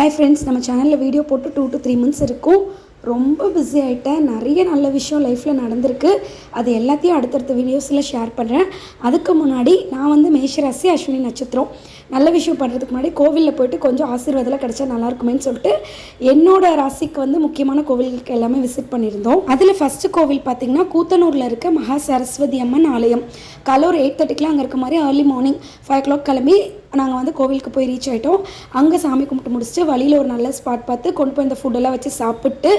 Hi friends, நம்ம சேனலில் video போட்டு 2 to 3 months இருக்கும். ரொம்ப பிஸி ஆகிட்டேன். நிறைய நல்ல விஷயம் லைஃப்பில் நடந்திருக்கு. அது எல்லாத்தையும் அடுத்தடுத்த வீடியோஸில் ஷேர் பண்ணுறேன். அதுக்கு முன்னாடி நான் வந்து மேஷராசி, அஸ்வினி நட்சத்திரம். நல்ல விஷயம் பண்ணுறதுக்கு முன்னாடி கோவிலில் போய்ட்டு கொஞ்சம் ஆசீர்வாதம் கிடைச்சா நல்லாயிருக்குமேன்னு சொல்லிட்டு என்னோடய ராசிக்கு வந்து முக்கியமான கோவிலுக்கு எல்லாமே விசிட் பண்ணியிருந்தோம். அதில் ஃபஸ்ட்டு கோவில் பார்த்திங்கன்னா கூத்தனூரில் இருக்க மகா சரஸ்வதி அம்மன் ஆலயம். காலை ஒரு 8:30க்குலாம் அங்கே இருக்க மாதிரி ஏர்லி மார்னிங் 5 o'clock கிளம்பி நாங்கள் வந்து கோவிலுக்கு போய் ரீச் ஆகிட்டோம். அங்கே சாமி கும்பிட்டு முடிச்சுட்டு வழியில் ஒரு நல்ல ஸ்பாட் பார்த்து கொண்டு போய் இந்த ஃபுட்டெல்லாம் வச்சு சாப்பிட்டு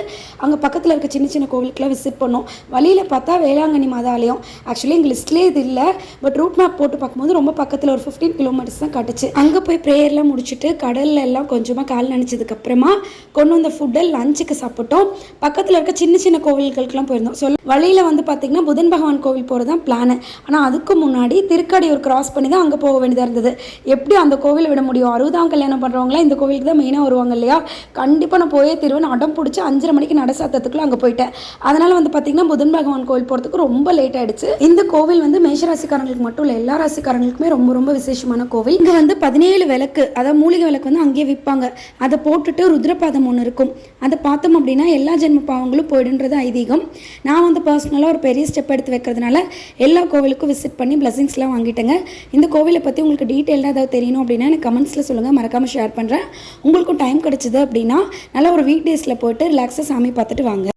அங்கே பக்கத்தில் இருக்க சின்ன சின்ன கோவிலுக்குலாம் விசிட் பண்ணோம். வழியில் பார்த்தா வேளாங்கண்ணி மாதா ஆலயம். ஆக்சுவலி எங்கள் லிஸ்ட்லேயே இது இல்லை, பட் ரூட் மேப் போட்டு பார்க்கும்போது ரொம்ப பக்கத்தில் ஒரு 15 kilometers தான் காட்டுச்சு. அங்கே போய் ப்ரேயர்லாம் முடிச்சுட்டு கடலில் எல்லாம் கொஞ்சமாக கால் நினச்சதுக்கப்புறமா கொண்டு வந்த ஃபுட்டை லஞ்சுக்கு சாப்பிட்டோம். பக்கத்தில் இருக்க சின்ன சின்ன கோவில்களுக்கெல்லாம் போயிருந்தோம். வழியில் வந்து பார்த்திங்கன்னா புதன் பகவான் கோவில் போகிறது தான் பிளானு. ஆனால் அதுக்கு முன்னாடி திருக்கடையூர் கிராஸ் பண்ணி தான் அங்கே போக வேண்டியதாக இருந்தது. எப்படி அந்த கோவிலை விட முடியும்? 60ஆம் கல்யாணம் பண்ணுறவங்களாம் இந்த கோவிலுக்கு தான் மெயினாக வருவாங்க இல்லையா? கண்டிப்பாக நான் போயே தருவேன். அடம் பிடிச்சி 5:30 மணிக்கு நட சாத்தத்துக்குள்ளே அங்கே போயிட்டேன். அதனால் வந்து பார்த்திங்கன்னா புதன் பகவான் கோவில் போகிறதுக்கு ரொம்ப லேட் ஆகிடுச்சு. இந்த கோவில் வந்து மேஷராசிக்காரங்களுக்கு மட்டும் இல்லை, எல்லா ராசிக்காரங்களுக்குமே ரொம்ப ரொம்ப விசேஷமான கோவில். இங்கே வந்து 17 விளக்கு, அதாவது மூலிகை விளக்கு வந்து அங்கேயே விற்பாங்க. அதை போட்டுட்டு ருத்ரபாதம் ஒன்று இருக்கும். அதை பார்த்தோம் அப்படின்னா எல்லா ஜென்ம பாவங்களும் போயிடுன்றது ஐதீகம். நான் வந்து பர்சனலாக ஒரு பெரிய ஸ்டெப் எடுத்து வைக்கிறதுனால எல்லா கோவிலுக்கும் விசிட் பண்ணி பிளஸிங்ஸ்லாம் வாங்கிட்டேங்க. இந்த கோவிலை பற்றி உங்களுக்கு டீட்டெயிலாக ஏதாவது தெரியணும் அப்படின்னா எனக்கு கமெண்ட்ஸில் சொல்லுங்கள், மறக்காமல் ஷேர் பண்ணுறேன். உங்களுக்கும் டைம் கிடச்சிது அப்படின்னா நல்லா ஒரு வீக் டேஸில் போய்ட்டு ரிலாக்ஸாக சாமி பார்த்துட்டு வாங்க.